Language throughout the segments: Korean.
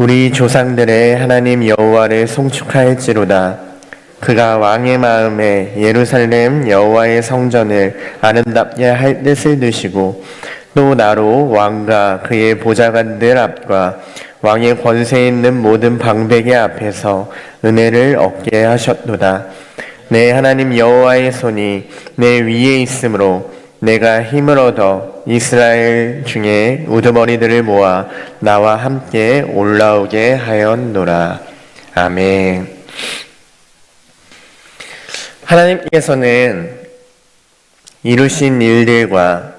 우리 조상들의 하나님 여호와를 송축하일지로다. 그가 왕의 마음에 예루살렘 여호와의 성전을 아름답게 할 뜻을 두시고 또 나로 왕과 그의 보좌관들 앞과 왕의 권세 있는 모든 방백의 앞에서 은혜를 얻게 하셨도다. 내 하나님 여호와의 손이 내 위에 있으므로 내가 힘을 얻어 이스라엘 중에 우두머리들을 모아 나와 함께 올라오게 하였노라. 아멘. 하나님께서는 이루신 일들과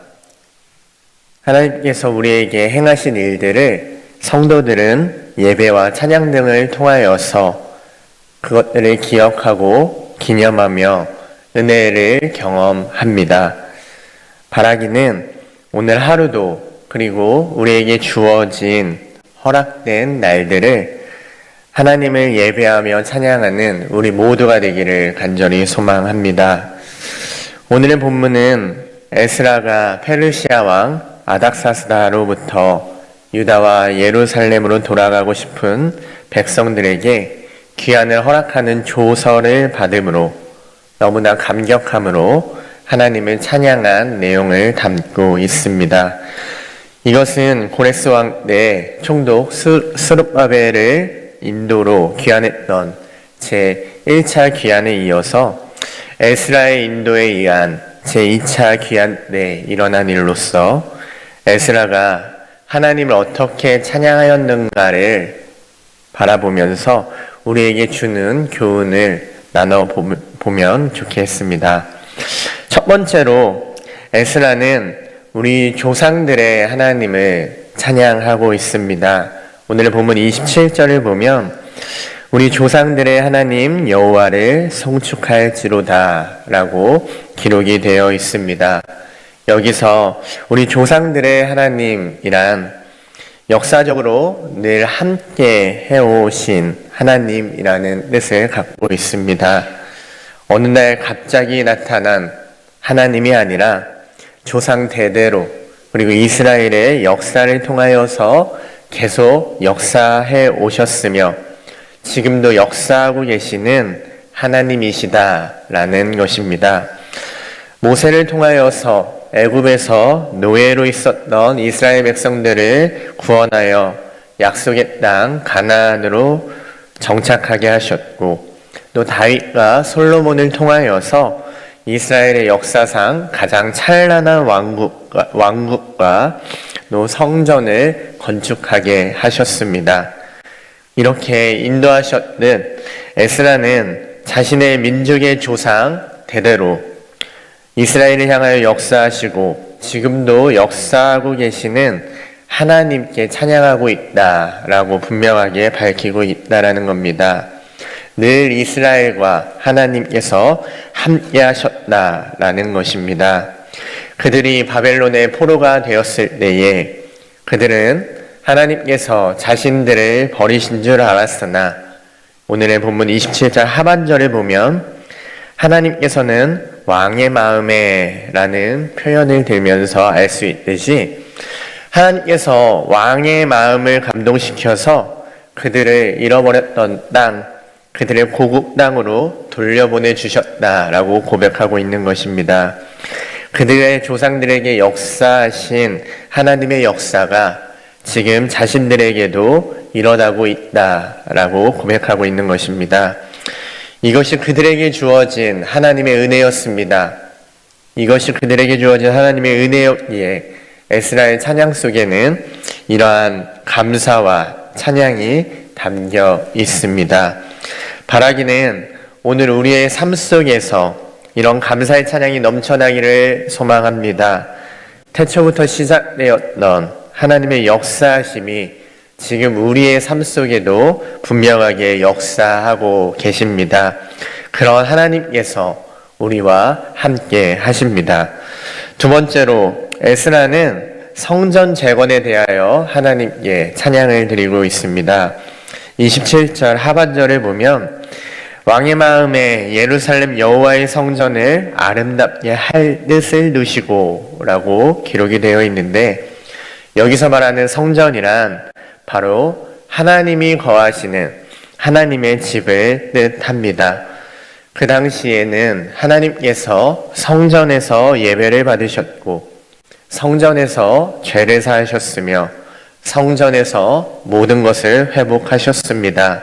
하나님께서 우리에게 행하신 일들을 성도들은 예배와 찬양 등을 통하여서 그것들을 기억하고 기념하며 은혜를 경험합니다. 바라기는 오늘 하루도 그리고 우리에게 주어진 허락된 날들을 하나님을 예배하며 찬양하는 우리 모두가 되기를 간절히 소망합니다. 오늘의 본문은 에스라가 페르시아 왕 아닥사스다로부터 유다와 예루살렘으로 돌아가고 싶은 백성들에게 귀환을 허락하는 조서를 받음으로 너무나 감격함으로 하나님을 찬양한 내용을 담고 있습니다. 이것은 고레스 왕 때 총독 스룹바벨을 인도로 귀환했던 제1차 귀환에 이어서 에스라의 인도에 의한 제2차 귀환 때 일어난 일로서 에스라가 하나님을 어떻게 찬양하였는가를 바라보면서 우리에게 주는 교훈을 나눠보면 좋겠습니다. 첫 번째로 에스라는 우리 조상들의 하나님을 찬양하고 있습니다. 오늘 본문 27절을 보면 우리 조상들의 하나님 여호와를 송축할지로다 라고 기록이 되어 있습니다. 여기서 우리 조상들의 하나님이란 역사적으로 늘 함께 해오신 하나님이라는 뜻을 갖고 있습니다. 어느 날 갑자기 나타난 하나님이 아니라 조상 대대로 그리고 이스라엘의 역사를 통하여서 계속 역사해 오셨으며 지금도 역사하고 계시는 하나님이시다라는 것입니다. 모세를 통하여서 애굽에서 노예로 있었던 이스라엘 백성들을 구원하여 약속의 땅 가나안으로 정착하게 하셨고 또 다윗과 솔로몬을 통하여서 이스라엘의 역사상 가장 찬란한 왕국과 또 성전을 건축하게 하셨습니다. 이렇게 인도하셨듯 에스라는 자신의 민족의 조상 대대로 이스라엘을 향하여 역사하시고 지금도 역사하고 계시는 하나님께 찬양하고 있다라고 분명하게 밝히고 있다라는 겁니다. 늘 이스라엘과 하나님께서 함께 하셨다라는 것입니다. 그들이 바벨론의 포로가 되었을 때에 그들은 하나님께서 자신들을 버리신 줄 알았으나 오늘의 본문 27절 하반절을 보면 하나님께서는 왕의 마음에 라는 표현을 들면서 알 수 있듯이 하나님께서 왕의 마음을 감동시켜서 그들을 잃어버렸던 땅, 그들의 고국 땅으로 돌려보내 주셨다라고 고백하고 있는 것입니다. 그들의 조상들에게 역사하신 하나님의 역사가 지금 자신들에게도 일어나고 있다라고 고백하고 있는 것입니다. 이것이 그들에게 주어진 하나님의 은혜였습니다. 이것이 그들에게 주어진 하나님의 은혜였기에 에스라의 찬양 속에는 이러한 감사와 찬양이 담겨 있습니다. 바라기는 오늘 우리의 삶 속에서 이런 감사의 찬양이 넘쳐나기를 소망합니다. 태초부터 시작되었던 하나님의 역사하심이 지금 우리의 삶 속에도 분명하게 역사하고 계십니다. 그런 하나님께서 우리와 함께 하십니다. 두 번째로 에스라는 성전 재건에 대하여 하나님께 찬양을 드리고 있습니다. 27절 하반절을 보면 왕의 마음에 예루살렘 여호와의 성전을 아름답게 할 뜻을 두시고 라고 기록이 되어 있는데 여기서 말하는 성전이란 바로 하나님이 거하시는 하나님의 집을 뜻합니다. 그 당시에는 하나님께서 성전에서 예배를 받으셨고 성전에서 죄를 사하셨으며 성전에서 모든 것을 회복하셨습니다.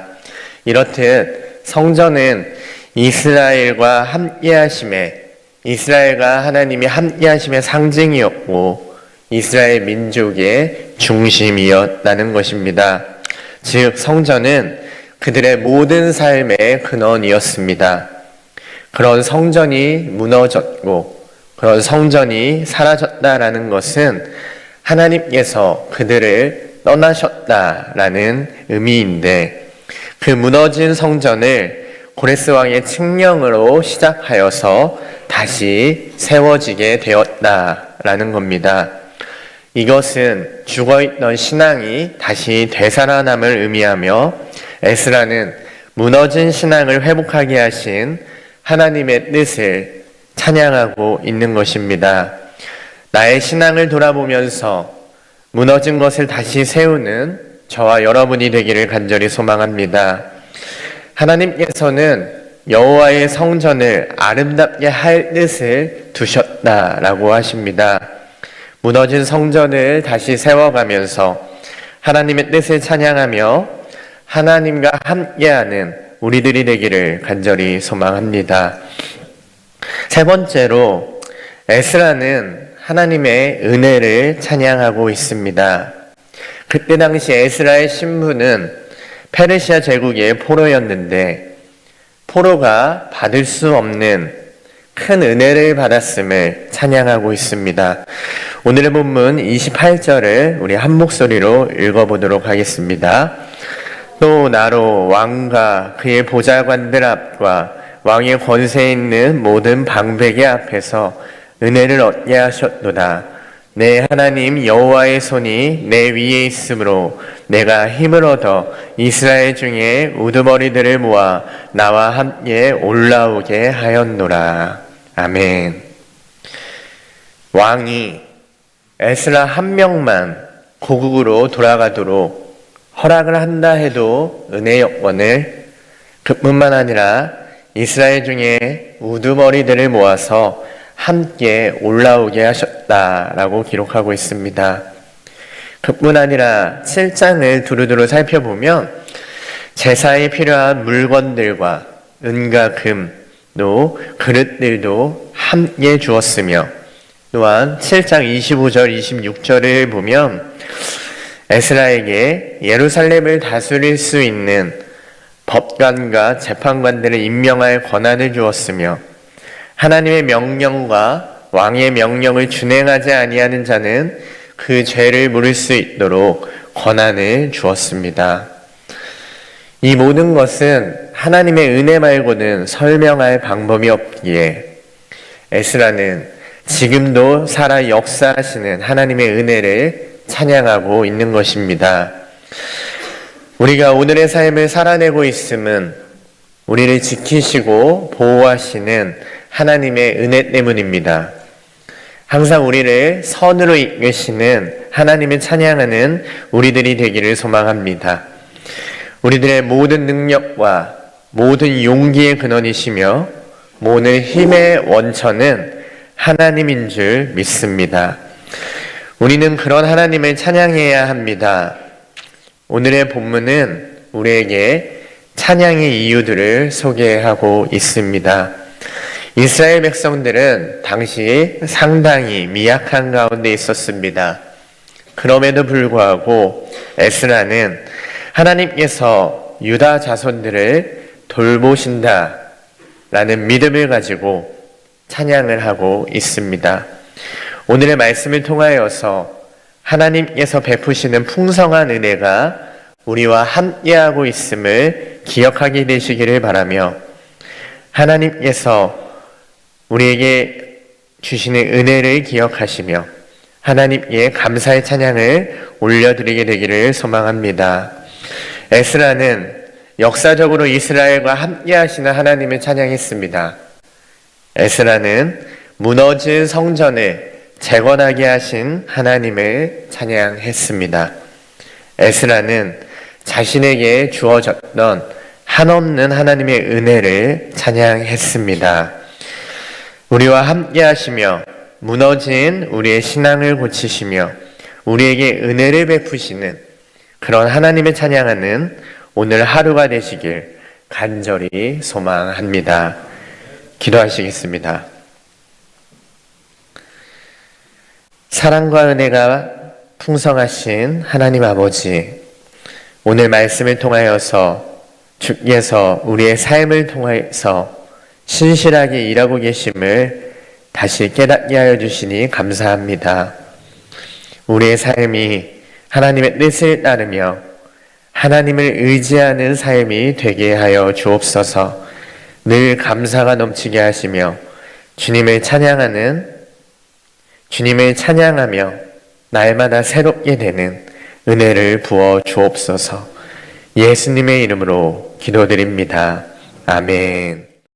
이렇듯 성전은 이스라엘과 함께하심에 이스라엘과 하나님이 함께하심의 상징이었고 이스라엘 민족의 중심이었다는 것입니다. 즉 성전은 그들의 모든 삶의 근원이었습니다. 그런 성전이 무너졌고 그런 성전이 사라졌다라는 것은 하나님께서 그들을 떠나셨다라는 의미인데 그 무너진 성전을 고레스 왕의 칙령으로 시작하여서 다시 세워지게 되었다라는 겁니다. 이것은 죽어있던 신앙이 다시 되살아남을 의미하며 에스라는 무너진 신앙을 회복하게 하신 하나님의 뜻을 찬양하고 있는 것입니다. 나의 신앙을 돌아보면서 무너진 것을 다시 세우는 저와 여러분이 되기를 간절히 소망합니다. 하나님께서는 여호와의 성전을 아름답게 할 뜻을 두셨다라고 하십니다. 무너진 성전을 다시 세워가면서 하나님의 뜻을 찬양하며 하나님과 함께하는 우리들이 되기를 간절히 소망합니다. 세 번째로 에스라는 하나님의 은혜를 찬양하고 있습니다. 그때 당시 에스라의 신분은 페르시아 제국의 포로였는데 포로가 받을 수 없는 큰 은혜를 받았음을 찬양하고 있습니다. 오늘의 본문 28절을 우리 한 목소리로 읽어보도록 하겠습니다. 또 나로 왕과 그의 보좌관들 앞과 왕의 권세 있는 모든 방백의 앞에서 은혜를 얻게 하셨도다. 내 하나님 여호와의 손이 내 위에 있으므로 내가 힘을 얻어 이스라엘 중에 우두머리들을 모아 나와 함께 올라오게 하였노라. 아멘. 왕이 에스라 한 명만 고국으로 돌아가도록 허락을 한다 해도 은혜 여건을 그뿐만 아니라 이스라엘 중에 우두머리들을 모아서 함께 올라오게 하셨다라고 기록하고 있습니다. 그뿐 아니라 7장을 두루두루 살펴보면 제사에 필요한 물건들과 은과 금, 또 그릇들도 함께 주었으며 또한 7장 25절 26절을 보면 에스라에게 예루살렘을 다스릴 수 있는 법관과 재판관들을 임명할 권한을 주었으며 하나님의 명령과 왕의 명령을 준행하지 아니하는 자는 그 죄를 물을 수 있도록 권한을 주었습니다. 이 모든 것은 하나님의 은혜 말고는 설명할 방법이 없기에 에스라는 지금도 살아 역사하시는 하나님의 은혜를 찬양하고 있는 것입니다. 우리가 오늘의 삶을 살아내고 있음은 우리를 지키시고 보호하시는 하나님의 은혜 때문입니다. 항상 우리를 선으로 이끄시는 하나님을 찬양하는 우리들이 되기를 소망합니다. 우리들의 모든 능력과 모든 용기의 근원이시며 모든 힘의 원천은 하나님인 줄 믿습니다. 우리는 그런 하나님을 찬양해야 합니다. 오늘의 본문은 우리에게 찬양의 이유들을 소개하고 있습니다. 이스라엘 백성들은 당시 상당히 미약한 가운데 있었습니다. 그럼에도 불구하고 에스라는 하나님께서 유다 자손들을 돌보신다 라는 믿음을 가지고 찬양을 하고 있습니다. 오늘의 말씀을 통하여서 하나님께서 베푸시는 풍성한 은혜가 우리와 함께하고 있음을 기억하게 되시기를 바라며 하나님께서 우리에게 주시는 은혜를 기억하시며 하나님께 감사의 찬양을 올려드리게 되기를 소망합니다. 에스라는 역사적으로 이스라엘과 함께 하시는 하나님을 찬양했습니다. 에스라는 무너진 성전을 재건하게 하신 하나님을 찬양했습니다. 에스라는 자신에게 주어졌던 한없는 하나님의 은혜를 찬양했습니다. 우리와 함께 하시며 무너진 우리의 신앙을 고치시며 우리에게 은혜를 베푸시는 그런 하나님을 찬양하는 오늘 하루가 되시길 간절히 소망합니다. 기도하시겠습니다. 사랑과 은혜가 풍성하신 하나님 아버지, 오늘 말씀을 통하여서 주께서 우리의 삶을 통해서 신실하게 일하고 계심을 다시 깨닫게 하여 주시니 감사합니다. 우리의 삶이 하나님의 뜻을 따르며 하나님을 의지하는 삶이 되게 하여 주옵소서. 늘 감사가 넘치게 하시며 주님을 찬양하며 날마다 새롭게 되는 은혜를 부어 주옵소서. 예수님의 이름으로 기도드립니다. 아멘.